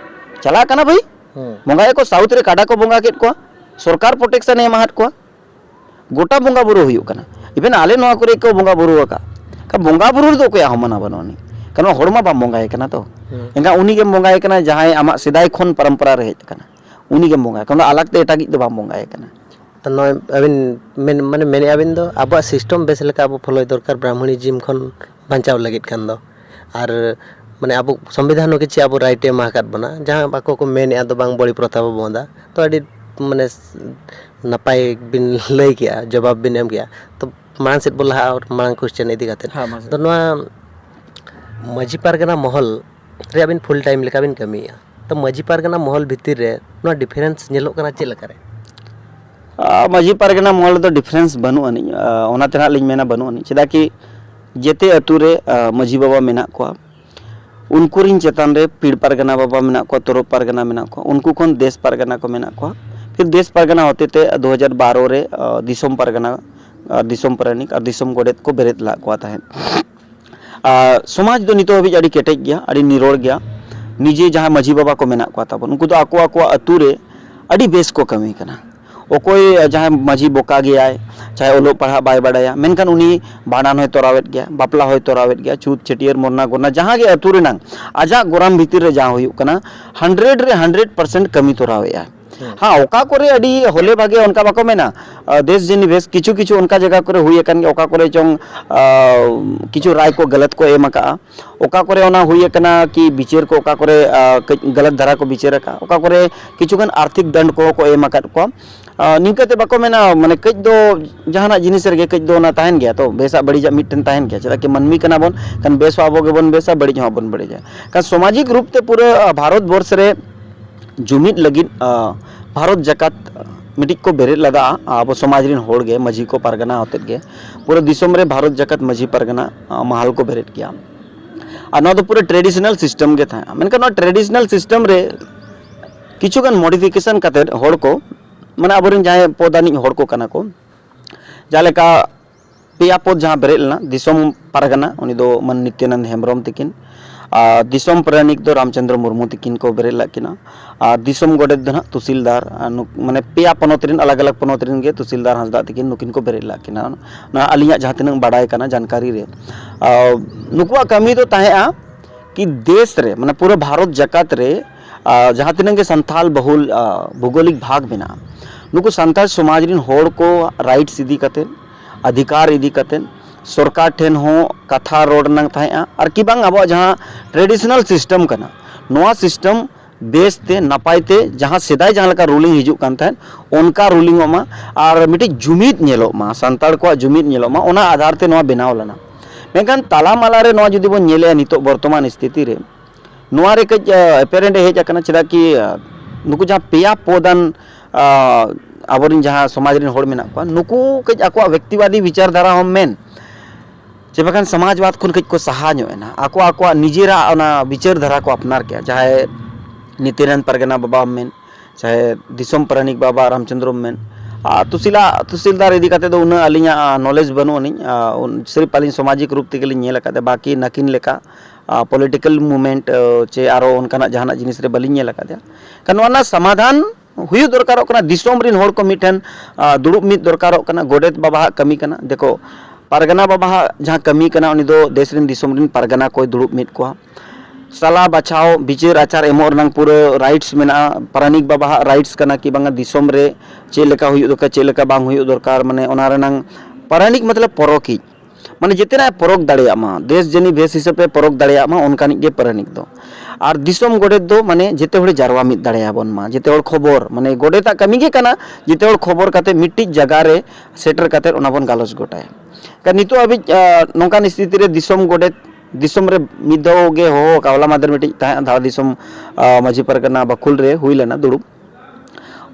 चला कना भाई बोंगा को साउथ रे काडा को बोंगा केट को सरकार प्रोटेक्शन एम हाट को गोटा बोंगा बुरु हुयो कना इवेन आले नोआ करे को बोंगा बुरु का बोंगा बुरु दो कोया हमना बनोनी कनो होड़मा बा बोंगा कना तो एंगा उनी के बोंगा कना जहां आमा सिदाय खन परंपरा रे हेज कना उनी के बोंगा कनो अलग ते एटागी दो बा बोंगा कना तो नय अबिन माने मेने अबिन दो अब सिस्टम बेस लेका अब फॉलो दरकार ब्राह्मणिज्म खन बांचाव लगित खान दो आर माने अब संविधान के चे अब राइट एम हाकात बना जहां बाको को मेन या तो बांग बड़ी प्रथा बंदा तो अडी माने नपाय बिन लई किया जवाब बिन एम किया तो मांग सेट बोला और मांग क्वेश्चन इदी गाते तो नोआ मजी पारगना महल रे अबिन फुल टाइम लेका बिन कमिया तो मजी पारगना महल भितर रे नोआ डिफरेंस नेलो कना चे लका रे मजी पारगना महल तो डिफरेंस बनु अनि ओना तेना लिंग मेना बनु अनि चेदा कि जेते अतु रे मजी बाबा मेना को उनको रिन चेतान रे पीड़ पारगना बाबा मेना को तोरो पारगना मेना को उनको कौन देश पारगना को मेना को फिर देश पारगना होते थे 2012 रे दिसोम पारगना दिसोम पारानिक और दिसोम गोडेत को बेरेत ला को है समाज दो नितो अभी अड़ी केटेज गया अड़ी निरोड़ गया निजे जहां मजी बाबा को मेना को ताबन उनको तो आको अतु रे अड़ी बेस को कमी कना ओकोय जहां मजी बोका गया है चाहे ओलो पढ़ा बाय बड़ाया मेनकान उनी बाडान होय तोरावेत गया बापला होय तोरावेत गया छूत छटियर मोरना गोरना जहां गे अतु रे नांग आजा गोराम भीतर रे जहां होयु कना 100 रे 100% कमी तोरावेया हाँ ओका करे अड़ी होले भागे उनका बाको मेना देश जिनी बेस किछु किछु उनका जगह करे हुई कन ओका करे चोंग किछु राय को गलत को एम का ओका करे ओना हुई कना कि बिचेर को ओका करे गलत धारा को बिचेर का ओका करे किछु गन आर्थिक दंड को एम का को निकते बाको मेना माने कज दो जहाना जिनिस रे कज दो ना ताहन गया तो बेसा बड़ी जा मिटन ताहन गया चला कि मनमी कना बन कन बेस आबो गे बन बेसा बड़ी जहां बन बड़ी जा का सामाजिक रूप ते पूरे भारत वर्ष रे जुमित लगी भारत जकात मिट्टी को बेरेद लदा अब समाज रिन होड़ गे मजी को पारगना होते गे पूरे दिसोम रे भारत जगत मजी पारगना महल को बेरेद किया और ना तो पूरे ट्रेडिशनल सिस्टम के था मेनका ट्रेडिशनल सिस्टम रे किचुगान मॉडिफिकेशन करते होड़ को माने अब जहाँ पदानी होड़ को कना को जालेका पेया पद जहाँ बेरेद लेना दिसोम पारगना उनी दो मन नित्यानंद हेम्ब्रम तकिन दिसोम पारानिक दो रामचंद्र मुर्मू तकिन को बेरेद लाकिना दिसोम गोडेत दो ना तहसीलदार माने पेया पनोत रिन अलग अलग पनोत रिन गे तहसीलदार हंसदा तकिन नुकिन को बेरेद लाकिना ना अलिया जहाँ तिनंग बाडाय कना जानकारी रे नुकुआ कमी तो ताहेआ कि देश रे माने पूरे भारत जगत रे जहाँ तिनंग के संथाल बहुल भौगोलिक भाग मेना नुकु संथाल समाज रिन होड़ को राइट्स इदी कते अधिकार इदी कते सरकार ठेन हो कथा रोड नंग थाया और कि बांग अब जहाँ ट्रेडिशनल सिस्टम कना नोआ सिस्टम बेसते नपायते जहाँ सेदाय जहाँ लका रूलिंग हिजुक कान थायन उनका रूलिंग मा और मिटे जुमिद नेलो मा संताल को जुमिद नेलो मा ओना आधार ते नोआ बनाव लना मेनखान ताला माला रे नोआ जुदी बन नेले नितो वर्तमान स्थिति रे नोआ रे कज एपेरेंट हेज अकना चेदा कि नुकु जहाँ पेया पदान आबोरिन जहाँ समाज रिन होड़ मेना को नुकु कज आको व्यक्तिवादी विचारधारा हम मेन चे बखान समाजवाद खुन कज को सहा ना आको आको निजेरा विचारधारा को अपनार के चाहे नित्यानंद परगना बाबा मेन चाहे दिसोम पारानिक बाबा रामचंद्र मेन तहसीलदार इदी कते दो उना अलिया नॉलेज बनो नि सिर्फ अलिन सामाजिक रूप तेगे लिन कते बाकी नकिन लेका पॉलिटिकल मूवमेंट चे आरो उनका जहाना जिनिस रे बलिन नेल कते कन समाधान हुई दरकारों कना दिसोम रिन होड़ को मिठन दुड़ुब मिद दरकारों कना गोडेत बाबा कमी कना देखो पारगना बाबा जहाँ कमी कना उनी दो देश रिन दिसोम रिन पारगना कोई दुड़ुब मिद को सलाह बचाव विचार आचार एमोर नंग पूरे राइट्स मेना पारानिक बाबा राइट्स कना कि बांगा दिसोम रे चे लेका हुई दरकार चे लेका बांग हुई दरकार माने ओना रनंग पारानिक मतलब परोकी माने जितना परोक दाड़िया मा देश जनी भेस हिसाब पे परोक दाड़िया मा उनकानिक गे पारानिक दो और दिसोम गोडेत दो माने जेते होड़े जारवा मिद दाड़िया बन मा जेते होड़ खबर माने गोडेता कमी गे कना जेते होड़ खबर काते मिट्टी जगह रे सेटर काते ओना बन गालोज गोटाय का नितो अभी नोंकान स्थिति रे दिसोम गोडेत दिसोम रे मिदो गे हो कावला मादर मिट्टी ता धा दिसोम मजी परगना बकुल रे हुई लेना दुड़ुब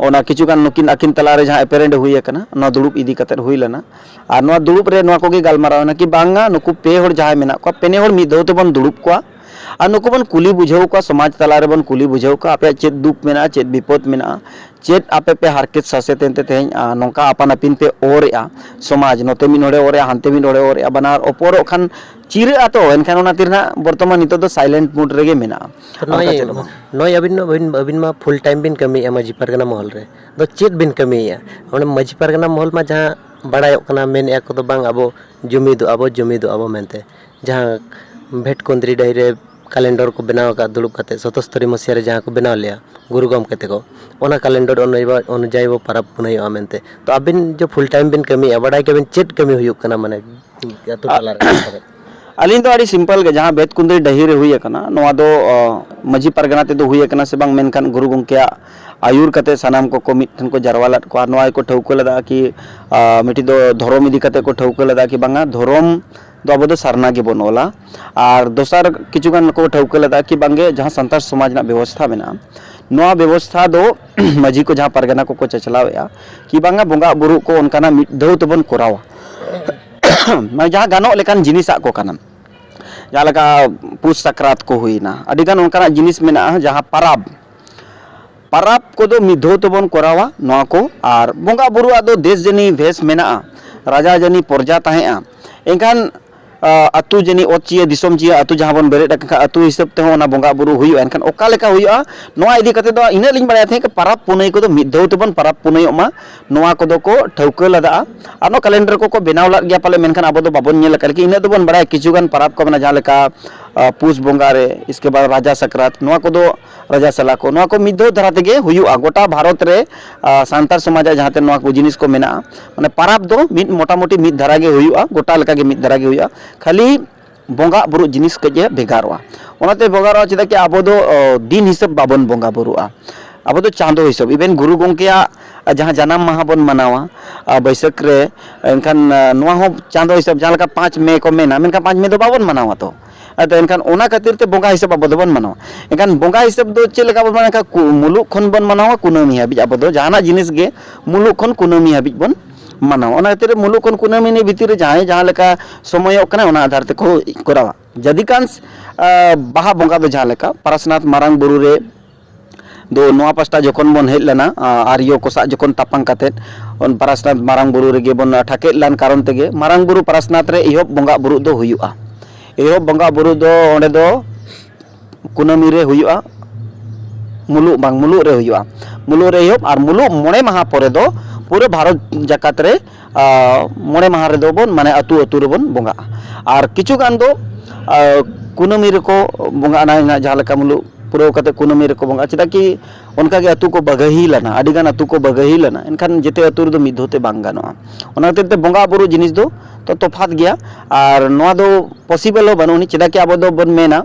ओना किचुगान नुकिन अकिन तलारे जहाँ एपेरेंट हुई कना नोआ दुड़ुब इदी कते हुई लेना और नोआ दुड़ुब रे नोआ कोगे गालमाराव ना कि बांगा नुकु पे होड़ जहाँ मेना को पेने होड़ मिद दो बन दुड़ुब को और नुकु बन कुली बुझाव को समाज तलारे बन कुली बुझाव को आपे चेत दुख मेना चेत विपद मेना चेत आपे पे हारकेत सासेतेनते तेहन नोंका अपन अपिन पे ओरेआ समाज नोते मिन होड़े ओरे हानते मिन होड़े ओरे बनार ओपोरो खान चिरे आतो एनखान ओना तिरना वर्तमान नितो दो साइलेंट मोड रेगे मेना नोय अबिन मा फुल टाइम बिन कमी मजी परगना महल रे दो चेत बिन कमी ओने मजी परगना महल मा जहाँ बड़ायो कना मेन या को बांग अबो जुमिदो अबो मेनते जहाँ भेट कोंद्री डायरे कैलेंडर को बनाव का दुड़ुब कते 77 मसीहा रे जहाँ को बनाव लिया गुरु गम कते को ओना कैलेंडर अनुजाई वो परब पुनई आमेनते तो अबिन जो फुल टाइम बिन कमी बड़ाई के बिन चेत कमी हुयुक कना माने यातो ताला रे अलिन तो अड़ी सिंपल के जहाँ बेत कुंदरी डही रे हुई कना नोआ दो मजी परगना ते दो हुई कना से बांग मेनखान गुरु गंके आयुर कते सनाम को मिठन को जरवालत को नोआ को ठौको लदा कि मिटी दो धर्म इदी कते को ठौको लदा कि बांगा धर्म दो अब दो सारना के बन ओला और दोसर किचुगान को ठौको लदा कि बांगे जहाँ संतार समाज ना व्यवस्था मेना नोआ व्यवस्था दो मजी को जहाँ परगना को चचलावेया कि बांगा बोंगा बुरु को उनका मिट दो तबन कोरावा मैं जहाँ गानो लेकान जिनिस को काना जहाँ लगा पुष सक्रात को हुई ना अडिगान उनका जिनिस में ना जहाँ पाराब को दो मिधो तबन कोरावा नोआ को और बोंगा बुरु दो देश जनी भेस मेना राजा जनी पर्जा ताहेआ एनखान अतु जनी ओचिए दिसोम चिए अतु जहाँ बन बेरेद का अतु हिसाब ते होना बोंगा बुरु हुई एनखान ओका लेका हुईआ नोआ इदी कते दो इना लिंग बड़ाय थे कि परब पुनई को दो मिधो तबन परब पुनई मा नोआ को दो को ठौके लदा आ नो कैलेंडर को बनाव ला गया पाले मेनखान अब दो बाबन नेल कर कि इना दो बन बड़ाय किचुगान परब को बना जहाँ लेका पुष बोंगा रे इसके बाद राजा सक्रात नोआ को दो राजा सला को नोआ को मिधो धरा तेगे हुयुआ गोटा भारत रे सांतार समाज जहाँ ते नोआ को जिनिस को मेना माने परब दो मिद मोटा मोटी मिद धरा गे हुयुआ गोटा लेका गे मिद धरा गे हुयुआ खाली बोंगा बुरु जिनिस के भेगारोआ ओनाते भेगारोआ चेदा कि अब दो दिन हिसाब बाबन बोंगा बुरुआ अब तो चांदो हिसाब इवेन गुरु गंकेया जहाँ जन्म माह बन मनावा बैसाख रे एनखान नोआ हो चांदो हिसाब जहाँ लेका 5 मई को मेना मेनखान 5 मई दो बाबन मनावा तो ᱟᱫᱚ ᱮᱱᱠᱷᱟन ᱚᱱᱟ ᱠᱷᱟᱹᱛᱤᱨ ᱛᱮ ᱵᱚᱸᱜᱟ ᱦᱤᱥᱟᱹᱵ ᱟᱵᱚ ᱫᱚᱵᱚᱱ ᱢᱟᱱᱟᱣᱟ ᱮᱱᱠᱷᱟन ᱵᱚᱸगा ᱦᱤᱥᱟᱹᱵ ᱫᱚ ᱪᱮᱫ ᱞᱮᱠᱟ ᱵᱚᱱ ᱢᱟᱱᱟᱣᱟ ᱢᱩᱞᱩᱜ ᱠᱷᱚᱱ ᱵᱚᱱ ᱢᱟᱱᱟᱣᱟ ᱠᱩᱱᱟᱹᱢᱤ ᱦᱟᱹᱵᱤᱡ ᱟᱵᱚ ᱫᱚ ᱡᱟᱦᱟᱱᱟᱜ ᱡᱤᱱᱤस ᱜᱮ ᱢᱩᱞᱩᱜ ᱠᱷᱚᱱ ᱠᱩᱱᱟᱹᱢᱤ ᱦᱟᱹᱵᱤᱡ ᱵᱚᱱ ᱢᱟᱱᱟᱣᱟ ᱚᱱᱟ ᱠᱷᱟᱹᱛᱤᱨ ᱢᱩᱞᱩᱜ ᱠᱷᱚᱱ ᱠᱩᱱᱟᱹᱢᱤ ᱱᱤ ᱵᱷᱤᱛᱤᱨ ᱨᱮ ᱡᱟᱦᱟᱸᱭ ᱡᱟᱦᱟᱸ ᱞᱮᱠᱟ ᱥᱚᱢᱚᱭᱚᱜ ᱠᱟᱱᱟ ᱚᱱᱟ ᱟᱫᱷᱟᱨ ᱛᱮᱠᱚ ᱠᱚᱨᱟᱣᱟ ᱡᱟᱫᱤᱠᱟंश ᱵᱟᱦᱟ ᱵᱚᱸगा ᱫᱚ ᱡᱟᱦᱟᱸ ᱞᱮᱠᱟ ᱯᱟᱨᱟᱥᱱᱟᱛᱷ ᱢᱟᱨᱟᱝ ᱵᱩᱨᱩ ᱨᱮ ᱫᱚ ᱱᱚᱣᱟ ᱯᱟᱥᱴᱟ ᱡᱚᱠᱷᱚᱱ ᱵᱚᱱ ᱦᱮᱡ ᱞᱮᱱᱟ ᱟᱨᱭᱚ ᱠᱚ ᱥᱟᱜ ᱡᱚᱠᱷᱚᱱ ᱛᱟᱯᱟᱢ ᱠᱟᱛᱮᱫ ᱯᱟᱨᱟᱥᱱᱟᱛᱷ ᱢᱟᱨᱟᱝ ᱵᱩᱨᱩ ᱨᱮᱜᱮ ᱵᱚᱱ ᱴᱷᱟᱠᱮᱫ ᱞᱮᱱ ᱠᱟᱨᱚᱱ ᱛᱮᱜᱮ ᱢᱟᱨᱟᱝ ᱵᱩᱨᱩ ᱯᱟᱨᱟᱥᱱᱟᱛᱷ ᱨᱮ ᱮᱦᱚᱵ ᱵᱚᱸᱜᱟ ᱵᱩᱨᱩ ᱫᱚ ᱦᱩᱭᱩᱜᱼᱟ ᱮᱦᱚᱵ ᱵᱚᱸᱜᱟ ᱵᱩᱨᱩ ᱫᱚ ᱚᱸᱰᱮ ᱫᱚ ᱠᱩᱱᱟᱹᱢᱤ ᱨᱮ ᱦᱩᱭᱩᱜᱼᱟ मुलुग बांग मुलुग रे हुआ मुलुग रे एहब और मुलुग मोड़े माह परे दो पूरे भारत जाकात रे मोड़े माह रे दो बोन माने अतु अतु रे बोन बोंगा और किछु गान दो कुनमी रे को बोंगा ना जहां लेका मुलुग पूरा कते कुनमी रे को बोंगा चेदा कि उनका के अतु को बगही लना अडी गान अतु को बगही लना एनखान जेते अतु रे दो मिद होते बांग गानोआ ओना ते बोंगा बुरु जिनिस दो तो तफात गया और नोआ दो पॉसिबल हो बनोनी चेदा कि आबो दो बन मेना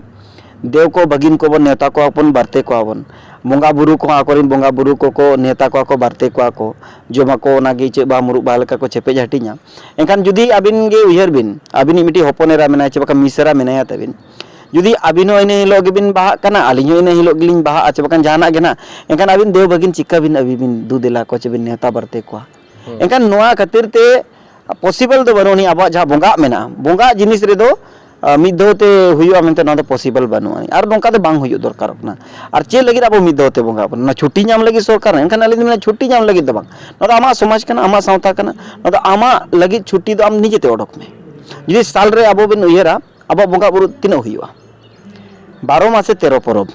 देव को बगिन को बन नेता को अपन बारते को आवन बोंगा बुरु को आकोरिन बोंगा बुरु को नेता को बारते को जोमा को नागी चे बा मुरु बालका को चेपे हटिया एनखान जुदी आबिन गे उयहर बिन आबिन मिटी हपनेरा मेना चे बाका मिसरा मेनाया तबिन जुदी आबिन हो इने हिलो गिबिन बाहा कना आलिन हो इने हिलो गिलिन बाहा चे बाका जाना गेना एनखान आबिन देव बगिन चिक्का बिन अबिबिन दुदेला को चे बिन नेता बारते को एनखान नोआ खातिर ते पॉसिबल दो बरोनी आबा जहां बोंगा मेना बोंगा जिनिस रे दो मिद होते हुआ मेनते ना पॉसिबल बनुआ और नौका दो बांग हुई दरकार और चे लगे अब मिद होते बोंगा ना छुट्टी नाम लगे सरकार एनखान आलिन छुट्टी नाम लगे दो बांग ना आमा समाज कना आमा सावता कना ना आमा लगे छुट्टी दो आम निजेते ओडक में जुदी साल रे अब बिन उयहरा अब बोंगा बुरु तीना हुआ 12 मासे 13 परब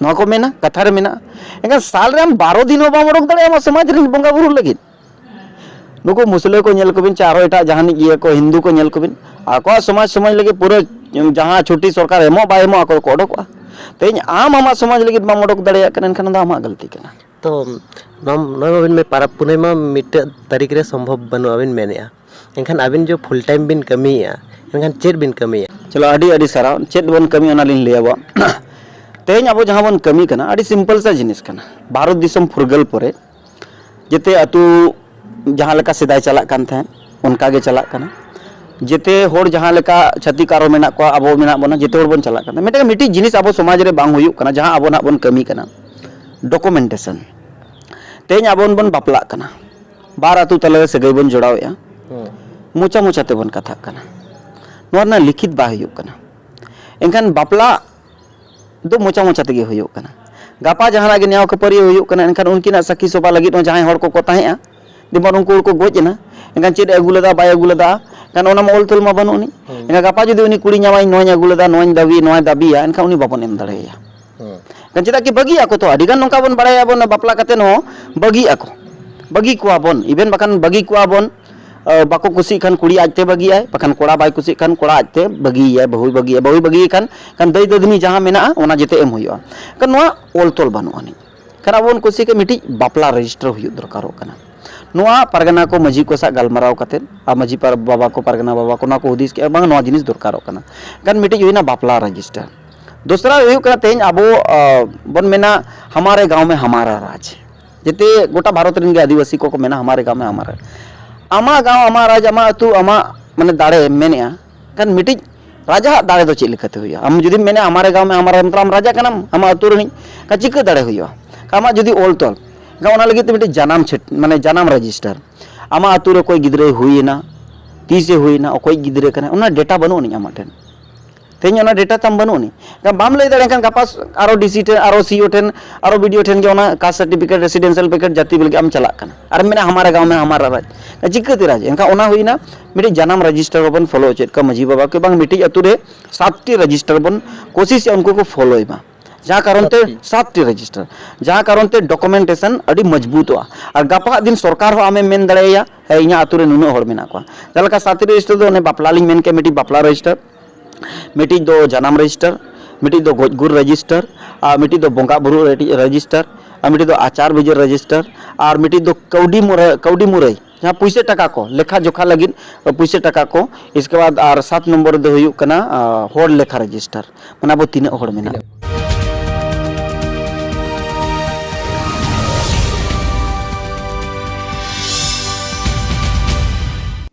ना को मेना कथा रे मेना एनखान साल रे 12 दिन हो बाम ओडक दड़े आमा समाज रे बोंगा बुरु लगे नुको मुसले को नेल कोबिन चारो एटा जहानी ये को हिंदू को नेल कोबिन आको समाज समाज लगे पूरे जहां छुट्टी सरकार एमो बा एमो आको को ओडक तेज आम आमा समाज लगे बाम ओडक दड़े कन एनखान दा आमा गलती कना तो नबिन में पारब पुने मा मिट तारीख रे संभव बनु अबिन मेनेया एनखान अबिन जो फुल टाइम बिन कमिया एनखान चेर बिन कमिया चलो अडी अडी सारा चेद बन कमी ओना लिन लेबा तेज अब जहां बन कमी कना अडी सिंपल सा जिनिस कना भारत दिसम फुरगल परे जेते अतु जहां लेका सिदाय चला कान थे उनका गे चला कना जेते होड़ जहां लेका छतिकारो मेना को अबो मेना बना जेते होड़ बन चला कना मिटे मिटी जिनिस अबो समाज रे बांग हुयु कना जहां अबो ना बन कमी कना डॉक्यूमेंटेशन तेज अबो बन बापला कना बार अतु तले सगै बन जोड़ावया मुचा मुचा ते बन कथा कना नोर ना लिखित बा हुयु कना एनखान बापला दो मुचा मुचा तेगे हुयु कना गापा जहां गे न्याव खपरी हुयु कना एनखान उनकिना सखी सोबा लगी जहां होड़ को ताहेआ दिबन उनको को गोजना एनखान चेद अगुलदा bye अगुलदा kan ona ma oltul ma banu ni enga gapa jodi uni kuri nyamai nonya gulada noñ dabi noy dabiya enka uni babon em dareya kan ceda ki bagi ako to adigan nongka bon baraya bon bapla kate no bagi ako bagi ko abon iben bakan bagi ko abon bako kusi kan kuri ajte bagi ay bakan kora bay kusi kan kora ajte bagi ay bahu bagi kan dai dadni jahan mena ona jete em huyo kan noa oltol banu ani kan abon kusi ke miti bapla register huyo dorkaro kana नोआ परगना को मजी को सा गलमराव कते आ मजी पर बाबा को परगना बाबा को ना को हुदिस के बांग नोआ जिनिस दरकार कना कन मिटे युना बापला रजिस्टर दूसरा हुई कना तेज अब बन मेना हमारे गांव में हमारा राज जेते गोटा भारत रिन के आदिवासी को मेना हमारे गांव में हमारा आमा गांव आमा राज आमा अतु आमा माने दाड़े मेनेया कन मिटे राजा दाड़े दो चेक लिखते हुई हम जुदी मेने हमारे गांव में हमारा मतलब हम राजा कनम हम अतु रिन का चिक दाड़े हुई कामा जुदी ओल तोल गाँव लगे तो जनाम छट माने जनाम रजिस्टर आमा अतु रे कोई गिद्रे हुईना तीसे हुईना कोई गिद्रे कने उना डेटा बनो नि आमा ठेन तेज उना डेटा तम बनो नि का बाम लई दड़े kan गपास आरो डीसी ठेन आरो सीओ ठेन आरो वीडियो ठेन के उना कास्ट सर्टिफिकेट रेसिडेंशियल पैकेट जाति बिल के हम चला कना और मेना हमारे गांव में हमारा राज चिकते राज एनका उना हुईना मिटे जनाम रजिस्टर बन फॉलो चेत का मजी बाबा के बांग मिटे अतु रे 7टी रजिस्टर बन कोशिश उनको को फॉलो इमा जहाँ कारण ते 7टी रजिस्टर जहाँ कारण ते डॉक्यूमेंटेशन अड़ी मजबूत हुआ और गपा दिन सरकार हो आमे मेन दड़ेया है इना अतु रे नुनो होड़ मेना को जलका 7टी रजिस्टर दो ने बापला लिंग मेन के मिटी बापला रजिस्टर मिटी दो जनाम रजिस्टर मिटी दो गोजगुर रजिस्टर आ मिटी दो बोंगा बुरु रजिस्टर आ मिटी दो आचार विजय रजिस्टर और मिटी दो कौडी मुरई जहाँ पैसे टका को लेखा जोखा लगी पैसे टका को इसके बाद और 7 नंबर दो हुयु कना होड़ लेखा रजिस्टर माने अब 3 होड़ मेना